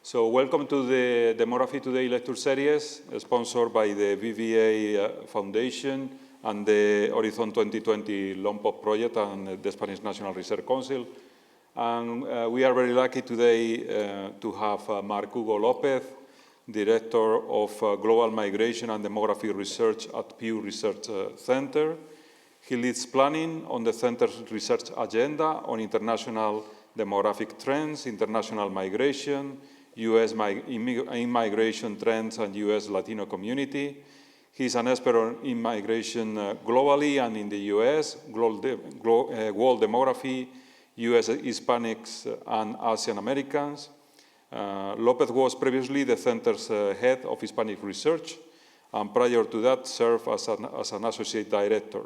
So welcome to the Demography Today lecture series, sponsored by the BBA Foundation and the Horizon 2020 LOMPOP project and the Spanish National Research Council. And we are very lucky today to have Hugo Lopez, Director of Global Migration and Demography Research at Pew Research Center. He leads planning on the Center's research agenda on international demographic trends, international migration, U.S. immigration trends, and U.S. Latino community. He's an expert on immigration globally and in the U.S., world demography, U.S. Hispanics, and Asian Americans. Lopez was previously the Center's head of Hispanic research, and prior to that served as an associate director.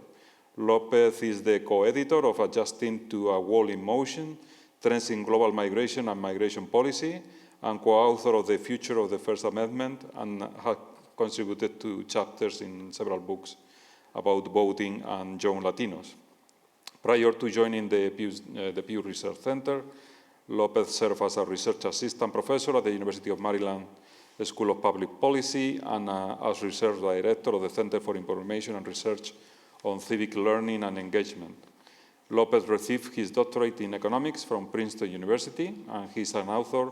Lopez is the co-editor of Adjusting to a World in Motion, Trends in Global Migration and Migration Policy, and co-author of The Future of the First Amendment, and has contributed to chapters in several books about voting and young Latinos. Prior to joining the Pew Research Center, Lopez served as a research assistant professor at the University of Maryland School of Public Policy and as research director of the Center for Information and Research on Civic Learning and Engagement. Lopez received his doctorate in economics from Princeton University, and he's an author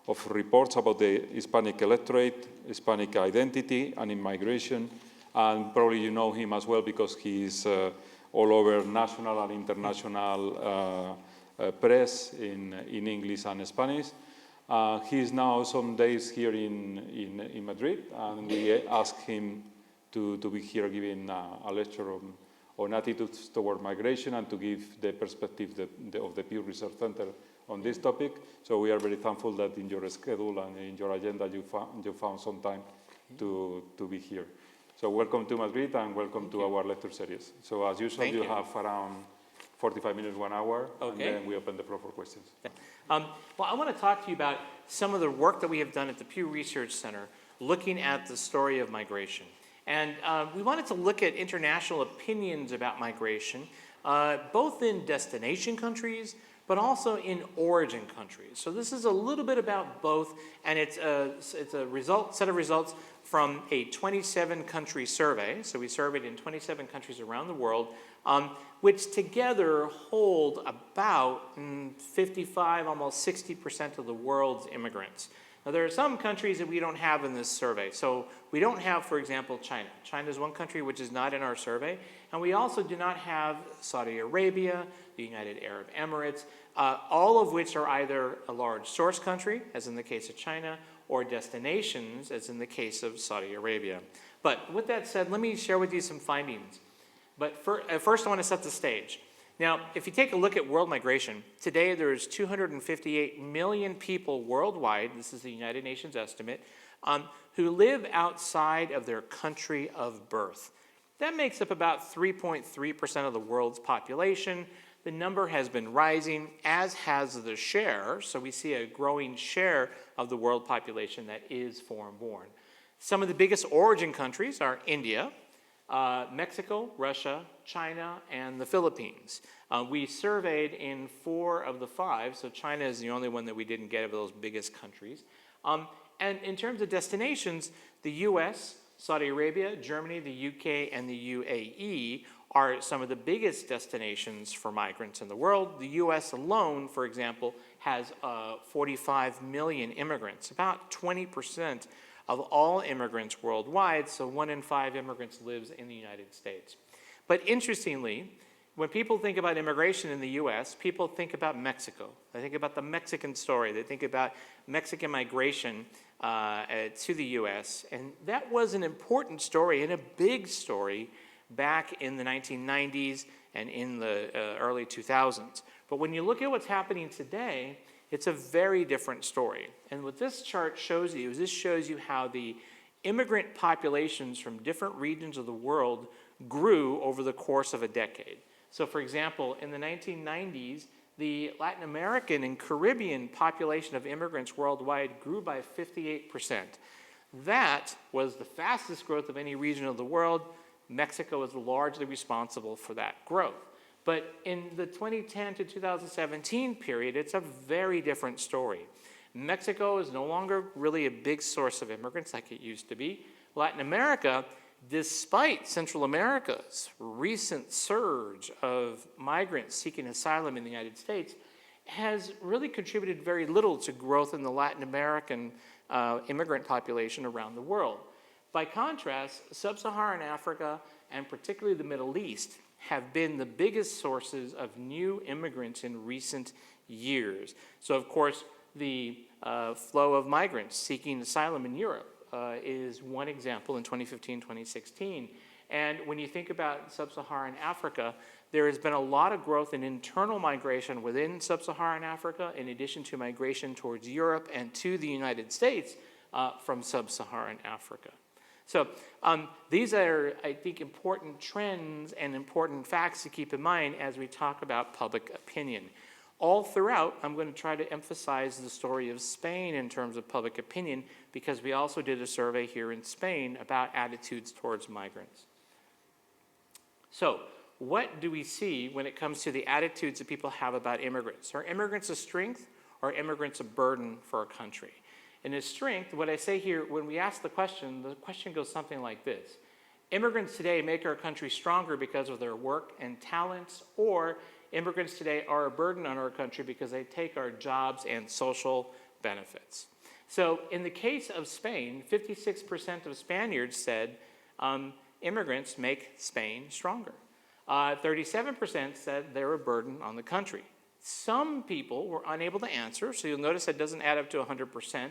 of reports about the Hispanic electorate, Hispanic identity, and immigration. And probably you know him as well because he's all over national and international press in English and Spanish. He's now some days here in Madrid, and we asked him to be here giving a lecture on attitudes toward migration and to give the perspective of the Pew Research Center on this topic. So we are very thankful that in your schedule and in your agenda you found some time to be here. So welcome to Madrid and welcome to our lecture series. So as usual, you have around 45 minutes, 1 hour, and then we open the floor for questions. Well, I want to talk to you about some of the work that we have done at the Pew Research Center looking at the story of migration. And we wanted to look at international opinions about migration, both in destination countries, but also in origin countries. So this is a little bit about both, and it's a set of results from a 27-country survey. So we surveyed in 27 countries around the world, which together hold about 55, almost 60% of the world's immigrants. Now, there are some countries that we don't have in this survey. So we don't have, for example, China. China is one country which is not in our survey. And we also do not have Saudi Arabia, the United Arab Emirates, all of which are either a large source country, as in the case of China, or destinations, as in the case of Saudi Arabia. But with that said, let me share with you some findings. But first, I want to set the stage. Now, if you take a look at world migration, today there's 258 million people worldwide, this is the United Nations estimate, who live outside of their country of birth. That makes up about 3.3% of the world's population. The number has been rising, as has the share, so we see a growing share of the world population that is foreign-born. Some of the biggest origin countries are India, Mexico, Russia, China, and the Philippines. We surveyed in 4 of the 5, so China is the only one that we didn't get of those biggest countries. And in terms of destinations, the US, Saudi Arabia, Germany, the UK, and the UAE are some of the biggest destinations for migrants in the world. The US alone, for example, has 45 million immigrants, about 20% of all immigrants worldwide, so 1 in 5 immigrants lives in the United States. But interestingly, when people think about immigration in the US, people think about Mexico. They think about the Mexican story. They think about Mexican migration to the US. And that was an important story and a big story back in the 1990s and in the early 2000s. But when you look at what's happening today, it's a very different story. And what this chart shows you is this shows you how the immigrant populations from different regions of the world grew over the course of a decade. So for example, in the 1990s, the Latin American and Caribbean population of immigrants worldwide grew by 58%. That was the fastest growth of any region of the world. Mexico is largely responsible for that growth. But in the 2010 to 2017 period, it's a very different story. Mexico is no longer really a big source of immigrants like it used to be. Latin America, despite Central America's recent surge of migrants seeking asylum in the United States, has really contributed very little to growth in the Latin American immigrant population around the world. By contrast, Sub-Saharan Africa, and particularly the Middle East, have been the biggest sources of new immigrants in recent years. So, of course, the flow of migrants seeking asylum in Europe is one example in 2015, 2016. And when you think about Sub-Saharan Africa, there has been a lot of growth in internal migration within Sub-Saharan Africa, in addition to migration towards Europe and to the United States from Sub-Saharan Africa. So these are, I think, important trends and important facts to keep in mind as we talk about public opinion. All throughout, I'm going to try to emphasize the story of Spain in terms of public opinion, because we also did a survey here in Spain about attitudes towards migrants. So, what do we see when it comes to the attitudes that people have about immigrants? Are immigrants a strength, or are immigrants a burden for a country? And as strength, what I say here, when we ask the question goes something like this. Immigrants today make our country stronger because of their work and talents, or immigrants today are a burden on our country because they take our jobs and social benefits. So in the case of Spain, 56% of Spaniards said immigrants make Spain stronger. 37% said they're a burden on the country. Some people were unable to answer, so you'll notice that doesn't add up to 100%.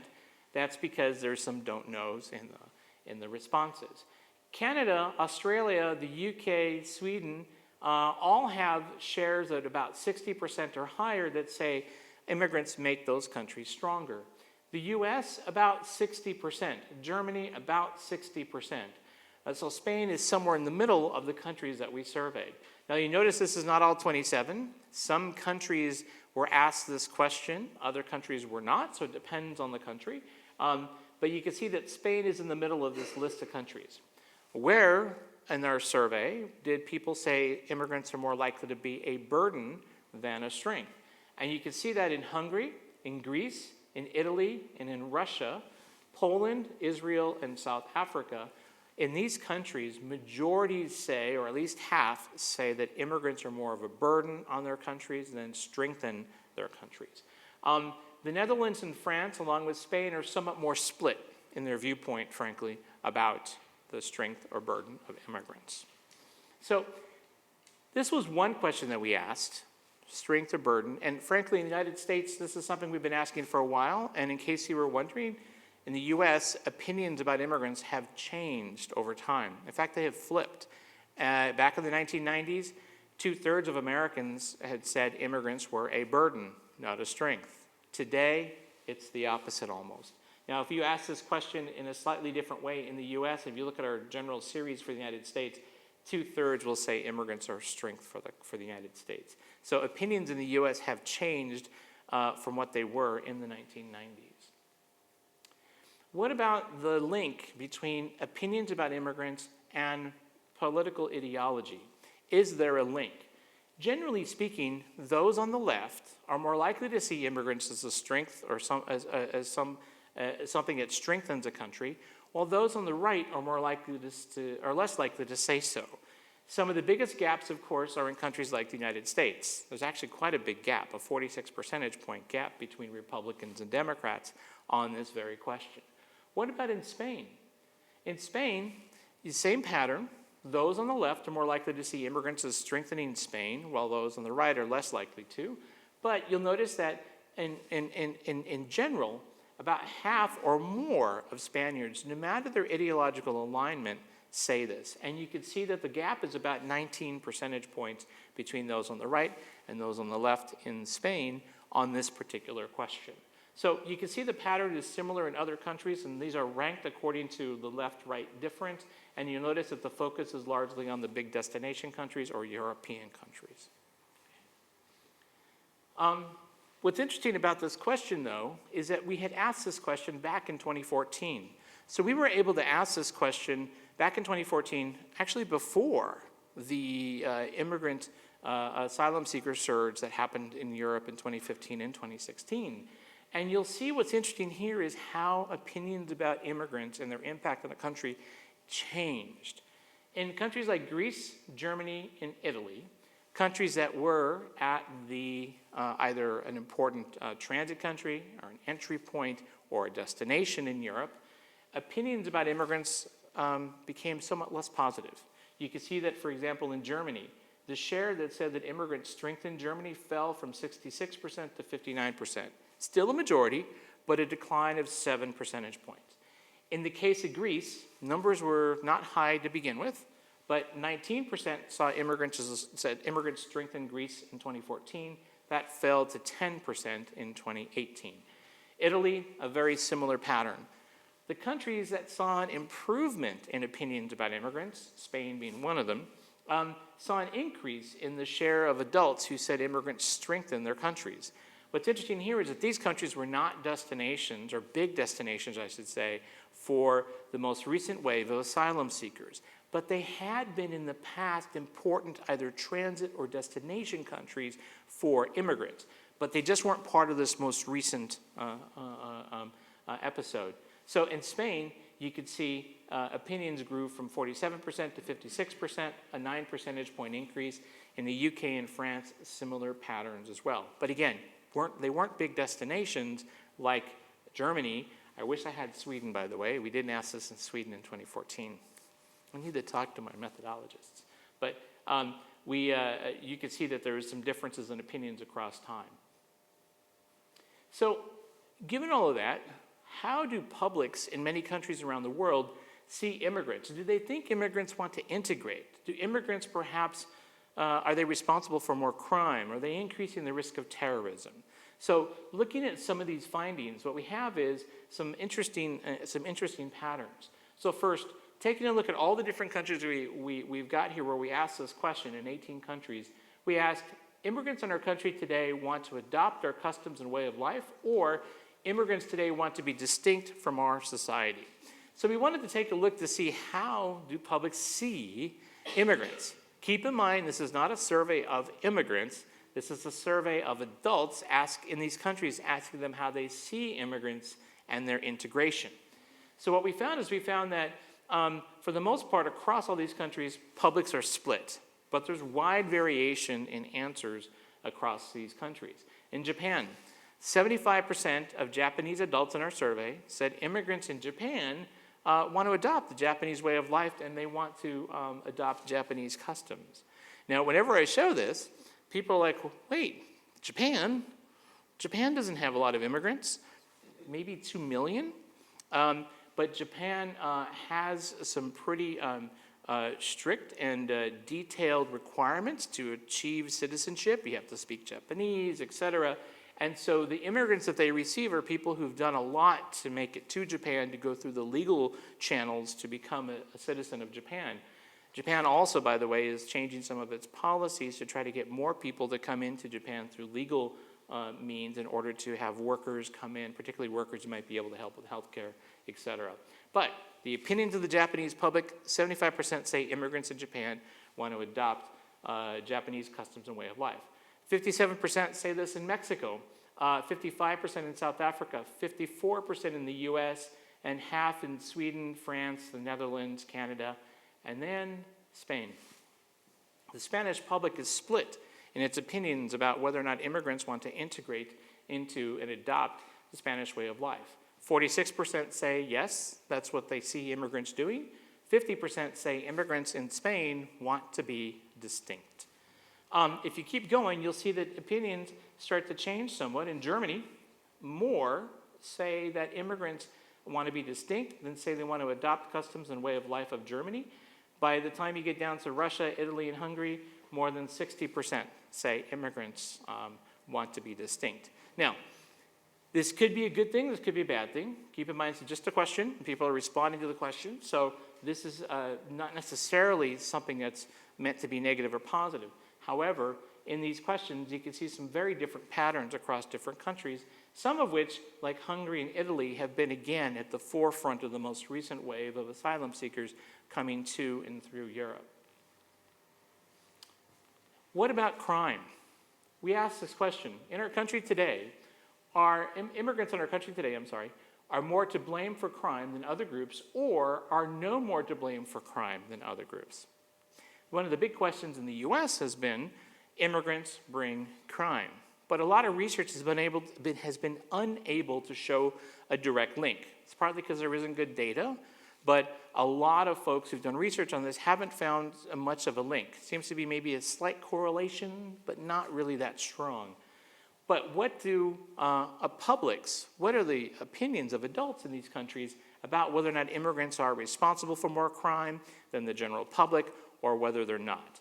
That's because there's some don't knows in the responses. Canada, Australia, the UK, Sweden, all have shares at about 60% or higher that say immigrants make those countries stronger. The US, about 60%. Germany, about 60%. So Spain is somewhere in the middle of the countries that we surveyed. Now you notice this is not all 27. Some countries were asked this question, other countries were not, so it depends on the country. But you can see that Spain is in the middle of this list of countries. Where in our survey did people say immigrants are more likely to be a burden than a strength? And you can see that in Hungary, in Greece, in Italy, and in Russia, Poland, Israel, and South Africa. In these countries, majorities say, or at least half, say that immigrants are more of a burden on their countries than strengthen their countries. The Netherlands and France, along with Spain, are somewhat more split in their viewpoint, frankly, about the strength or burden of immigrants. So this was one question that we asked, strength or burden. And frankly, in the United States, this is something we've been asking for a while. And in case you were wondering, in the US, opinions about immigrants have changed over time. In fact, they have flipped. Back in the 1990s, 2/3 of Americans had said immigrants were a burden, not a strength. Today, it's the opposite almost. Now, if you ask this question in a slightly different way in the US, if you look at our general series for the United States, 2/3 will say immigrants are a strength for the United States. So opinions in the US have changed from what they were in the 1990s. What about the link between opinions about immigrants and political ideology? Is there a link? Generally speaking, those on the left are more likely to see immigrants as a strength or something that strengthens a country, while those on the right are less likely to say so. Some of the biggest gaps, of course, are in countries like the United States. There's actually quite a big gap, a 46 percentage point gap between Republicans and Democrats on this very question. What about in Spain? In Spain, the same pattern. Those on the left are more likely to see immigrants as strengthening Spain, while those on the right are less likely to. But you'll notice that in general, about half or more of Spaniards, no matter their ideological alignment, say this. And you can see that the gap is about 19 percentage points between those on the right and those on the left in Spain on this particular question. So you can see the pattern is similar in other countries, and these are ranked according to the left-right difference. And you'll notice that the focus is largely on the big destination countries or European countries. What's interesting about this question, though, is that we had asked this question back in 2014. So we were able to ask this question back in 2014, actually before the immigrant asylum seeker surge that happened in Europe in 2015 and 2016. And you'll see what's interesting here is how opinions about immigrants and their impact on the country changed. In countries like Greece, Germany, and Italy, countries that were at the either an important transit country or an entry point or a destination in Europe, opinions about immigrants became somewhat less positive. You can see that, for example, in Germany, the share that said that immigrants strengthened Germany fell from 66% to 59%. Still a majority, but a decline of 7 percentage points. In the case of Greece, numbers were not high to begin with, but 19% said immigrants strengthened Greece in 2014. That fell to 10% in 2018. Italy, a very similar pattern. The countries that saw an improvement in opinions about immigrants, Spain being one of them, saw an increase in the share of adults who said immigrants strengthened their countries. What's interesting here is that these countries were not destinations, or big destinations, I should say, for the most recent wave of asylum seekers. But they had been in the past important either transit or destination countries for immigrants. But they just weren't part of this most recent episode. So in Spain, you could see opinions grew from 47% to 56%, a 9 percentage point increase. In the UK and France, similar patterns as well. But again, they weren't big destinations like Germany. I wish I had Sweden, by the way. We didn't ask this in Sweden in 2014. I need to talk to my methodologists. But you can see that there is some differences in opinions across time. So given all of that, how do publics in many countries around the world see immigrants? Do they think immigrants want to integrate? Do immigrants perhaps, are they responsible for more crime? Are they increasing the risk of terrorism? So looking at some of these findings, what we have is some interesting patterns. So first, taking a look at all the different countries we've got here where we asked this question in 18 countries, we asked, immigrants in our country today want to adopt our customs and way of life, or immigrants today want to be distinct from our society. So we wanted to take a look to see how do publics see immigrants. Keep in mind, this is not a survey of immigrants. This is a survey of adults in these countries, asking them how they see immigrants and their integration. So what we found is that for the most part, across all these countries, publics are split. But there's wide variation in answers across these countries. In Japan, 75% of Japanese adults in our survey said immigrants in Japan want to adopt the Japanese way of life, and they want to adopt Japanese customs. Now, whenever I show this, people are like, wait, Japan? Japan doesn't have a lot of immigrants, maybe 2 million. But Japan has some pretty strict and detailed requirements to achieve citizenship. You have to speak Japanese, etc. And so the immigrants that they receive are people who've done a lot to make it to Japan, to go through the legal channels to become a citizen of Japan. Japan also, by the way, is changing some of its policies to try to get more people to come into Japan through legal means in order to have workers come in, particularly workers who might be able to help with healthcare, etc. But the opinions of the Japanese public, 75% say immigrants in Japan want to adopt Japanese customs and way of life. 57% say this in Mexico, 55% in South Africa, 54% in the US, and half in Sweden, France, the Netherlands, Canada, and then Spain. The Spanish public is split in its opinions about whether or not immigrants want to integrate into and adopt the Spanish way of life. 46% say yes, that's what they see immigrants doing. 50% say immigrants in Spain want to be distinct. If you keep going, you'll see that opinions start to change somewhat. In Germany, more say that immigrants want to be distinct than say they want to adopt customs and way of life of Germany. By the time you get down to Russia, Italy, and Hungary, more than 60% say immigrants want to be distinct. Now, this could be a good thing, this could be a bad thing. Keep in mind, it's just a question. People are responding to the question. So this is not necessarily something that's meant to be negative or positive. However, in these questions, you can see some very different patterns across different countries, some of which, like Hungary and Italy, have been again at the forefront of the most recent wave of asylum seekers coming to and through Europe. What about crime? We asked this question. In our country today, immigrants in our country today, are more to blame for crime than other groups, or are no more to blame for crime than other groups? One of the big questions in the US has been, immigrants bring crime. But a lot of research has been unable to show a direct link. It's partly because there isn't good data, but a lot of folks who've done research on this haven't found much of a link. Seems to be maybe a slight correlation, but not really that strong. But what do publics, what are the opinions of adults in these countries about whether or not immigrants are responsible for more crime than the general public, or whether they're not?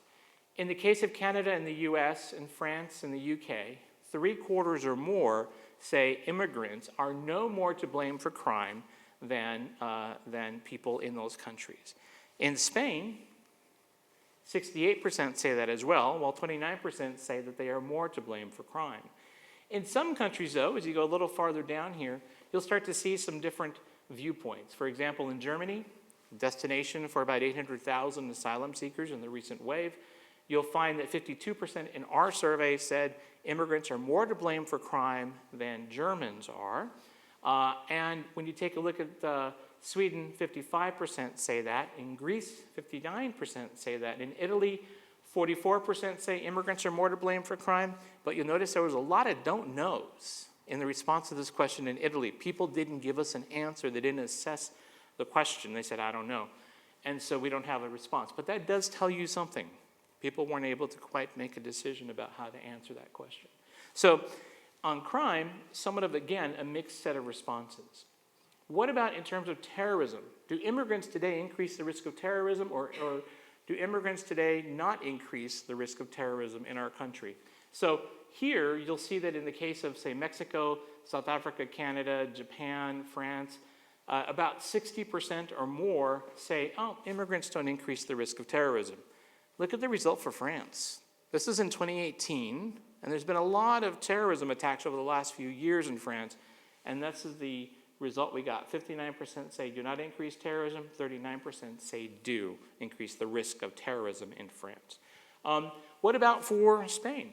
In the case of Canada and the US and France and the UK, 3/4 or more say immigrants are no more to blame for crime than people in those countries. In Spain, 68% say that as well, while 29% say that they are more to blame for crime. In some countries, though, as you go a little farther down here, you'll start to see some different viewpoints. For example, in Germany, destination for about 800,000 asylum seekers in the recent wave, you'll find that 52% in our survey said immigrants are more to blame for crime than Germans are. And when you take a look at Sweden, 55% say that. In Greece, 59% say that. In Italy, 44% say immigrants are more to blame for crime. But you'll notice there was a lot of don't knows in the response to this question in Italy. People didn't give us an answer. They didn't assess the question. They said, I don't know. And so we don't have a response. But that does tell you something. People weren't able to quite make a decision about how to answer that question. So on crime, somewhat of, again, a mixed set of responses. What about in terms of terrorism? Do immigrants today increase the risk of terrorism, or do immigrants today not increase the risk of terrorism in our country? So here, you'll see that in the case of, say, Mexico, South Africa, Canada, Japan, France, about 60% or more say, oh, immigrants don't increase the risk of terrorism. Look at the result for France. This is in 2018, and there's been a lot of terrorism attacks over the last few years in France, and this is the result we got. 59% say do not increase terrorism, 39% say do increase the risk of terrorism in France. What about for Spain?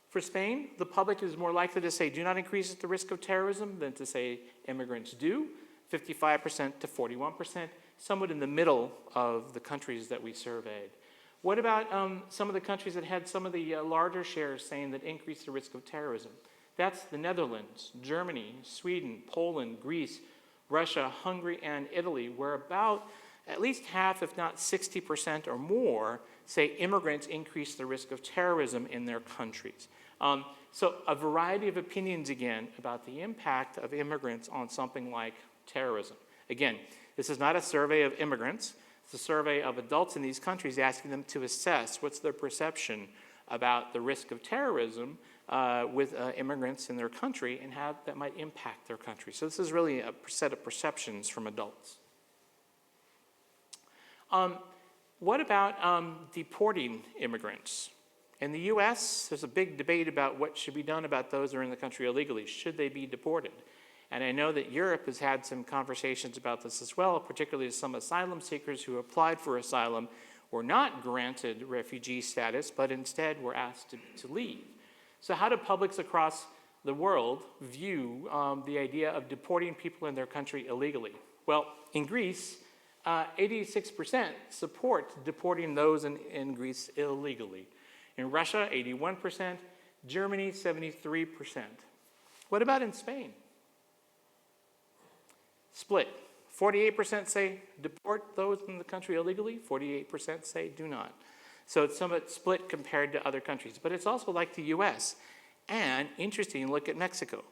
For Spain, the public is more likely to say do not increase the risk of terrorism than to say immigrants do, 55% to 41%, somewhat in the middle of the countries that we surveyed. What about some of the countries that had some of the larger shares saying that increase the risk of terrorism? That's the Netherlands, Germany, Sweden, Poland, Greece, Russia, Hungary, and Italy, where about at least half, if not 60% or more, say immigrants increase the risk of terrorism in their countries. So a variety of opinions, again, about the impact of immigrants on something like terrorism. Again, this is not a survey of immigrants. It's a survey of adults in these countries asking them to assess what's their perception about the risk of terrorism with immigrants in their country and how that might impact their country. So this is really a set of perceptions from adults. What about deporting immigrants? In the US, there's a big debate about what should be done about those who are in the country illegally. Should they be deported? And I know that Europe has had some conversations about this as well, particularly some asylum seekers who applied for asylum were not granted refugee status, but instead were asked to leave. So how do publics across the world view the idea of deporting people in their country illegally? Well, in Greece, 86% support deporting those in Greece illegally. In Russia, 81%. Germany, 73%. What about in Spain? Split. 48% say deport those in the country illegally. 48% say do not. So it's somewhat split compared to other countries. But it's also like the US. And interesting, look at Mexico.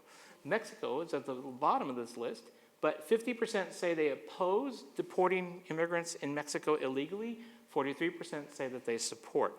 Mexico is at the bottom of this list, but 50% say they oppose deporting immigrants in Mexico illegally. 43% say that they support.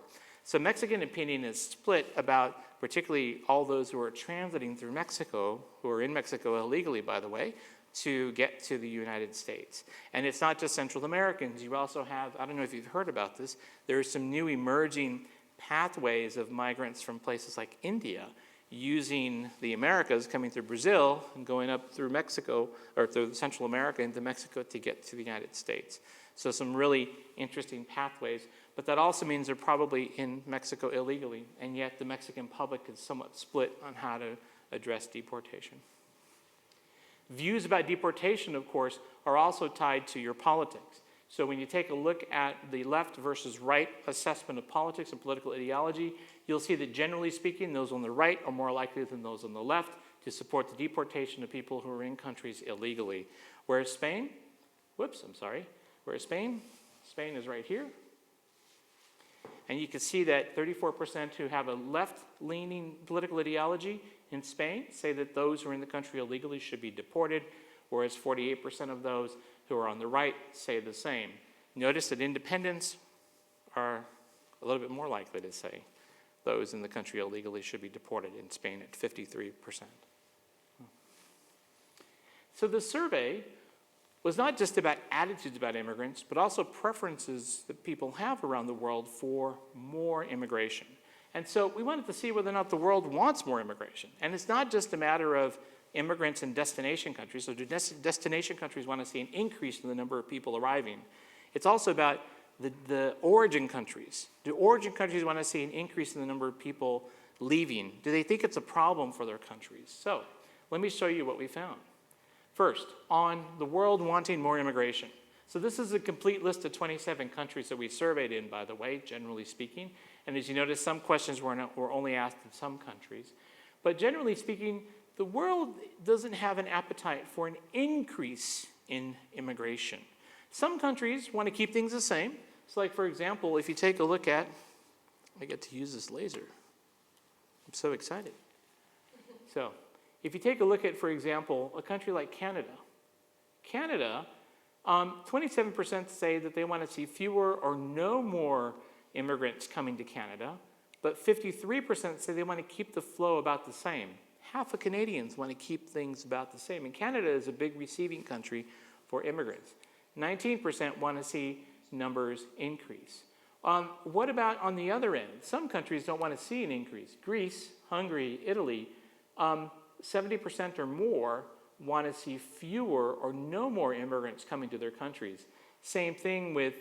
So Mexican opinion is split about particularly all those who are transiting through Mexico, who are in Mexico illegally, by the way, to get to the United States. And it's not just Central Americans. You also have, I don't know if you've heard about this, there are some new emerging pathways of migrants from places like India using the Americas, coming through Brazil and going up through Mexico, or through Central America into Mexico to get to the United States. So some really interesting pathways. But that also means they're probably in Mexico illegally, and yet the Mexican public is somewhat split on how to address deportation. Views about deportation, of course, are also tied to your politics. So when you take a look at the left versus right assessment of politics and political ideology, you'll see that generally speaking, those on the right are more likely than those on the left to support the deportation of people who are in countries illegally. Whereas Spain, Spain is right here. And you can see that 34% who have a left-leaning political ideology in Spain say that those who are in the country illegally should be deported, whereas 48% of those who are on the right say the same. Notice that independents are a little bit more likely to say those in the country illegally should be deported in Spain at 53%. So the survey was not just about attitudes about immigrants, but also preferences that people have around the world for more immigration. And so we wanted to see whether or not the world wants more immigration. And it's not just a matter of immigrants in destination countries. So do destination countries want to see an increase in the number of people arriving? It's also about the origin countries. Do origin countries want to see an increase in the number of people leaving? Do they think it's a problem for their countries? So let me show you what we found. First, on the world wanting more immigration. So this is a complete list of 27 countries that we surveyed in, by the way, generally speaking. And as you notice, some questions were only asked in some countries. But generally speaking, the world doesn't have an appetite for an increase in immigration. Some countries want to keep things the same. So like, for example, if you take a look at, I get to use this laser. I'm so excited. So if you take a look at, for example, a country like Canada. Canada, 27% say that they want to see fewer or no more immigrants coming to Canada, but 53% say they want to keep the flow about the same. Half of Canadians want to keep things about the same. And Canada is a big receiving country for immigrants. 19% want to see numbers increase. What about on the other end? Some countries don't want to see an increase. Greece, Hungary, Italy, 70% or more want to see fewer or no more immigrants coming to their countries. Same thing with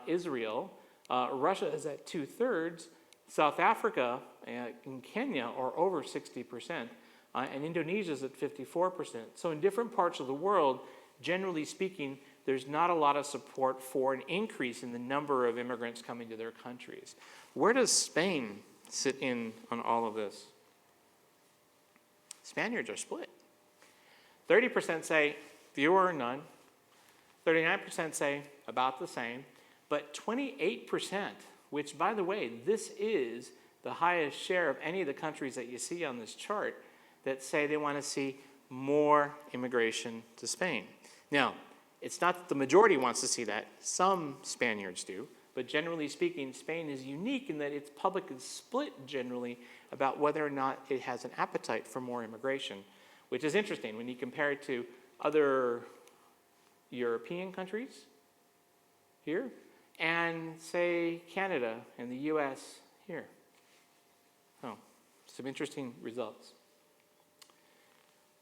Israel. Russia is at 2/3. South Africa and Kenya are over 60%. And Indonesia is at 54%. So in different parts of the world, generally speaking, there's not a lot of support for an increase in the number of immigrants coming to their countries. Where does Spain sit in on all of this? Spaniards are split. 30% say fewer or none. 39% say about the same. But 28%, which, by the way, this is the highest share of any of the countries that you see on this chart, that say they want to see more immigration to Spain. Now, it's not that the majority wants to see that. Some Spaniards do. But generally speaking, Spain is unique in that its public is split generally about whether or not it has an appetite for more immigration, which is interesting when you compare it to other European countries here and, say, Canada and the US here. Oh, some interesting results.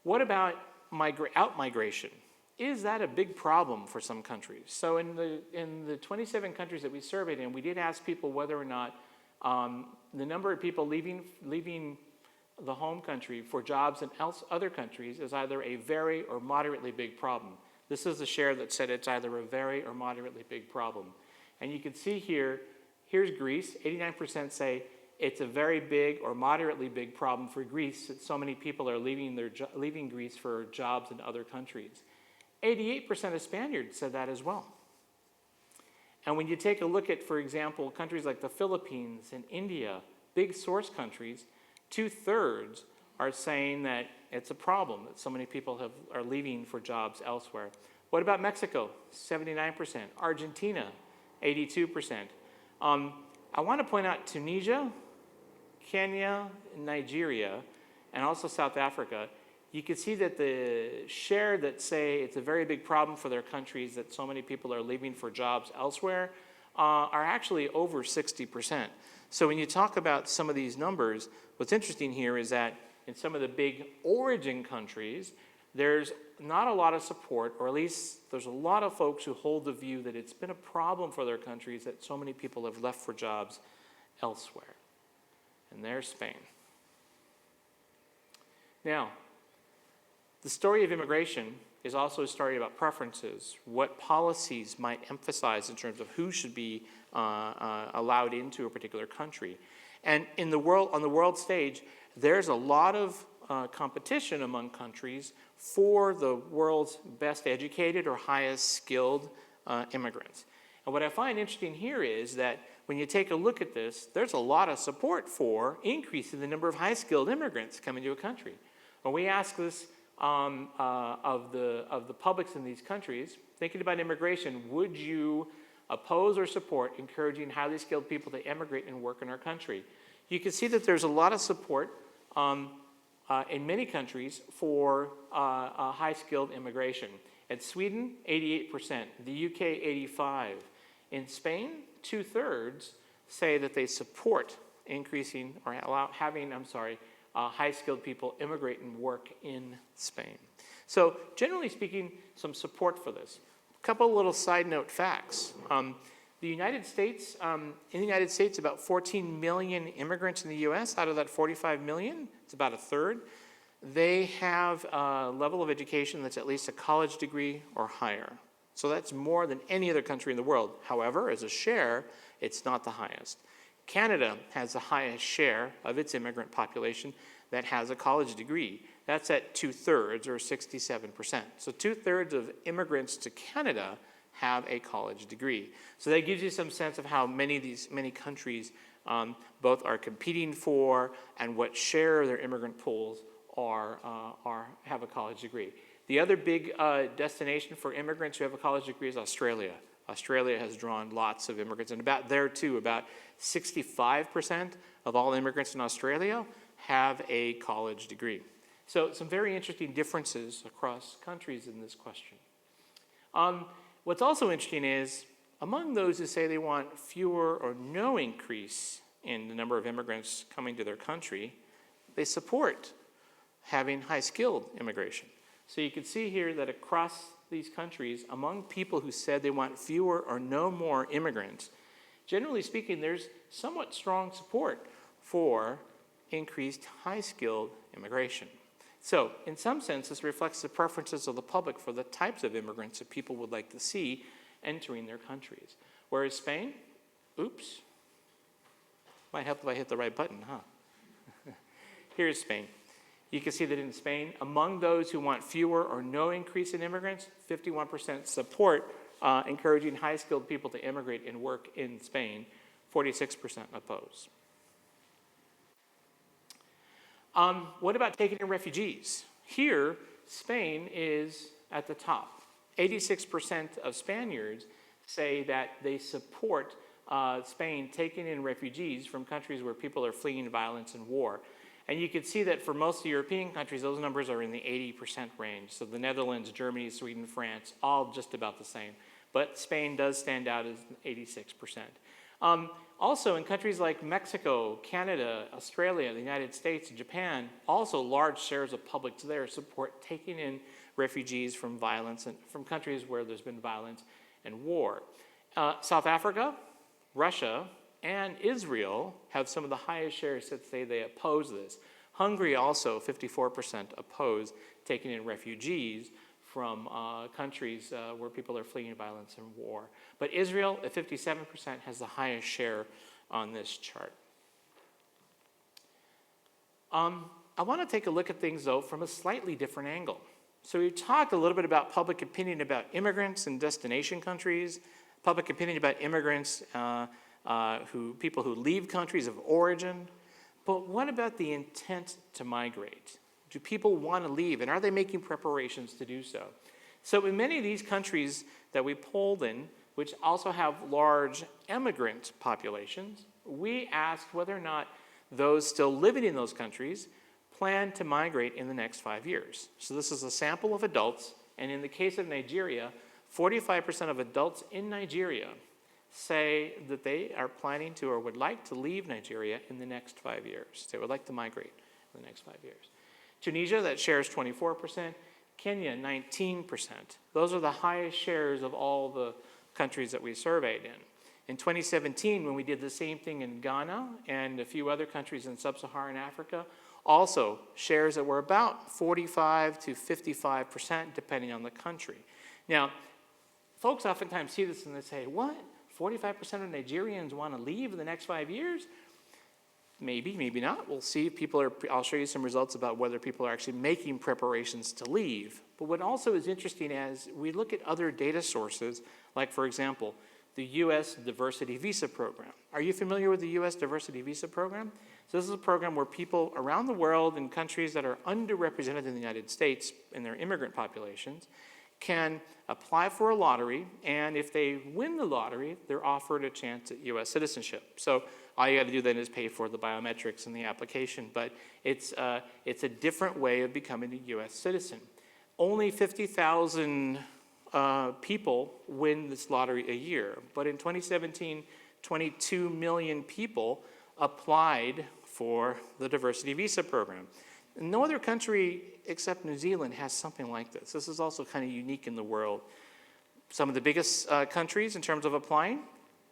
What about out-migration? Is that a big problem for some countries? So in the 27 countries that we surveyed in, we did ask people whether or not the number of people leaving the home country for jobs in other countries is either a very or moderately big problem. This is the share that said it's either a very or moderately big problem. And you can see here, here's Greece. 89% say it's a very big or moderately big problem for Greece that so many people are leaving Greece for jobs in other countries. 88% of Spaniards said that as well. And when you take a look at, for example, countries like the Philippines and India, big source countries, 2/3 are saying that it's a problem that so many people are leaving for jobs elsewhere. What about Mexico? 79%. Argentina, 82%. I want to point out Tunisia, Kenya, Nigeria, and also South Africa. You can see that the share that say it's a very big problem for their countries that so many people are leaving for jobs elsewhere are actually over 60%. So when you talk about some of these numbers, what's interesting here is that in some of the big origin countries, there's not a lot of support, or at least there's a lot of folks who hold the view that it's been a problem for their countries that so many people have left for jobs elsewhere. And there's Spain. Now, the story of immigration is also a story about preferences, what policies might emphasize in terms of who should be allowed into a particular country. And in the world, on the world stage, there's a lot of competition among countries for the world's best educated or highest skilled immigrants. And what I find interesting here is that when you take a look at this, there's a lot of support for increasing the number of high-skilled immigrants coming to a country. When we ask this of the publics in these countries, thinking about immigration, would you oppose or support encouraging highly skilled people to emigrate and work in our country? You can see that there's a lot of support in many countries for high-skilled immigration. At Sweden, 88%, the UK, 85%. In Spain, 2/3 say that they support increasing or having high-skilled people immigrate and work in Spain. So generally speaking, some support for this. A couple little side note facts. The United States, in the United States, about 14 million immigrants in the US. Out of that 45 million, it's about a third. They have a level of education that's at least a college degree or higher. So that's more than any other country in the world. However, as a share, it's not the highest. Canada has the highest share of its immigrant population that has a college degree. That's at 2/3 or 67%. So 2/3 of immigrants to Canada have a college degree. So that gives you some sense of how many countries both are competing for and what share of their immigrant pools have a college degree. The other big destination for immigrants who have a college degree is Australia. Australia has drawn lots of immigrants, and about 65% of all immigrants in Australia have a college degree. So some very interesting differences across countries in this question. What's also interesting is, among those who say they want fewer or no increase in the number of immigrants coming to their country, they support having high-skilled immigration. So you can see here that across these countries, among people who said they want fewer or no more immigrants, generally speaking, there's somewhat strong support for increased high-skilled immigration. So in some sense, this reflects the preferences of the public for the types of immigrants that people would like to see entering their countries. Whereas Spain, oops, might help if I hit the right button, huh? Here's Spain. You can see that in Spain, among those who want fewer or no increase in immigrants, 51% support encouraging high-skilled people to immigrate and work in Spain, 46% oppose. What about taking in refugees? Here, Spain is at the top. 86% of Spaniards say that they support Spain taking in refugees from countries where people are fleeing violence and war. And you can see that for most of the European countries, those numbers are in the 80% range. So the Netherlands, Germany, Sweden, France, all just about the same. But Spain does stand out as 86%. Also, in countries like Mexico, Canada, Australia, the United States, and Japan, also large shares of publics there support taking in refugees from violence and from countries where there's been violence and war. South Africa, Russia, and Israel have some of the highest shares that say they oppose this. Hungary also, 54% oppose taking in refugees from countries where people are fleeing violence and war. But Israel, at 57%, has the highest share on this chart. I want to take a look at things, though, from a slightly different angle. So we talked a little bit about public opinion about immigrants in destination countries, public opinion about immigrants, people who leave countries of origin. But what about the intent to migrate? Do people want to leave, and are they making preparations to do so? So in many of these countries that we polled in, which also have large immigrant populations, we asked whether or not those still living in those countries plan to migrate in the next 5 years. So this is a sample of adults, and in the case of Nigeria, 45% of adults in Nigeria say that they are planning to or would like to leave Nigeria in the next 5 years. They would like to migrate in the next 5 years. Tunisia, that shares 24%. Kenya, 19%. Those are the highest shares of all the countries that we surveyed in. In 2017, when we did the same thing in Ghana and a few other countries in sub-Saharan Africa, also shares that were about 45 to 55%, depending on the country. Now, folks oftentimes see this and they say, what? 45% of Nigerians want to leave in the next 5 years? Maybe, maybe not. We'll see if people are, I'll show you some results about whether people are actually making preparations to leave. But what also is interesting as we look at other data sources, like for example, the U.S. Diversity Visa Program. Are you familiar with the U.S. Diversity Visa Program? So this is a program where people around the world in countries that are underrepresented in the United States in their immigrant populations can apply for a lottery, and if they win the lottery, they're offered a chance at U.S. citizenship. So all you got to do then is pay for the biometrics and the application, but it's a different way of becoming a U.S. citizen. Only 50,000 people win this lottery a year, but in 2017, 22 million people applied for the diversity visa program. No other country except New Zealand has something like this. This is also kind of unique in the world. Some of the biggest countries in terms of applying,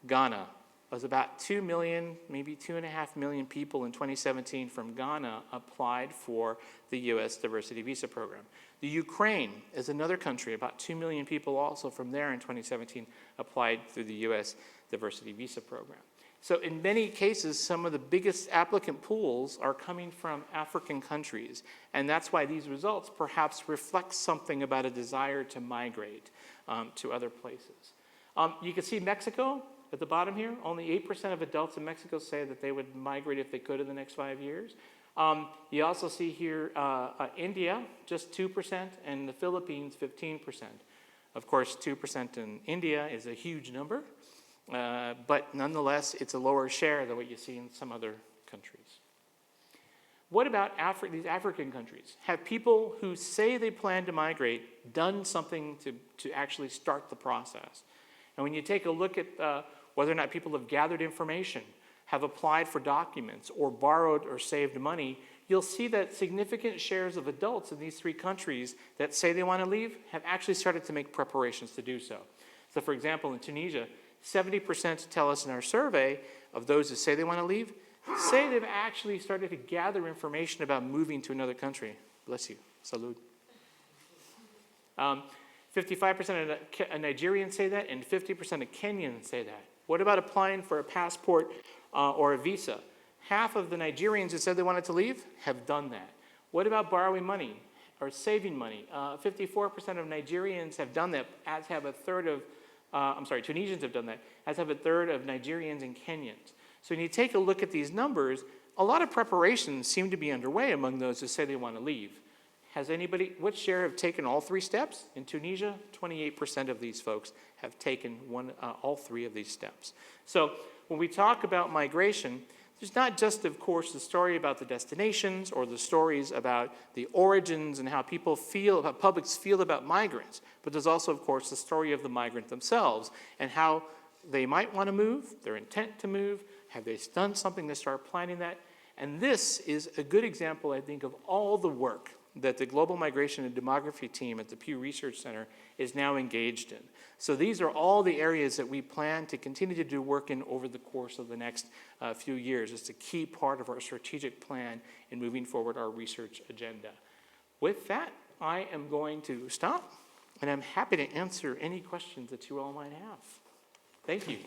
Ghana was about 2 million, maybe 2.5 million people in 2017 from Ghana applied for the U.S. diversity visa program. The Ukraine is another country, about 2 million people also from there in 2017 applied through the U.S. diversity visa program. So in many cases, some of the biggest applicant pools are coming from African countries, and that's why these results perhaps reflect something about a desire to migrate to other places. You can see Mexico at the bottom here. Only 8% of adults in Mexico say that they would migrate if they could in the next 5 years. You also see here India, just 2%, and the Philippines, 15%. Of course, 2% in India is a huge number. But nonetheless, it's a lower share than what you see in some other countries. What about these African countries? Have people who say they plan to migrate done something to actually start the process? And when you take a look at whether or not people have gathered information, have applied for documents, or borrowed or saved money, you'll see that significant shares of adults in these three countries that say they want to leave have actually started to make preparations to do so. So for example, in Tunisia, 70% tell us in our survey of those who say they want to leave, say they've actually started to gather information about moving to another country. Bless you. Salud. 55% of Nigerians say that, and 50% of Kenyans say that. What about applying for a passport or a visa? Half of the Nigerians who said they wanted to leave have done that. What about borrowing money or saving money? 54% of Nigerians have done that, as have a third of Tunisians have done that, as have a third of Nigerians and Kenyans. So when you take a look at these numbers, a lot of preparations seem to be underway among those who say they want to leave. Has anybody, what share have taken all three steps? In Tunisia, 28% of these folks have taken all three of these steps. So when we talk about migration, there's not just, of course, the story about the destinations or the stories about the origins and how people feel, how publics feel about migrants, but there's also, of course, the story of the migrant themselves and how they might want to move, their intent to move, have they done something to start planning that? And this is a good example, I think, of all the work that the Global Migration and Demography team at the Pew Research Center is now engaged in. So these are all the areas that we plan to continue to do work in over the course of the next few years. It's a key part of our strategic plan in moving forward our research agenda. With that, I am going to stop, and I'm happy to answer any questions that you all might have. Thank you.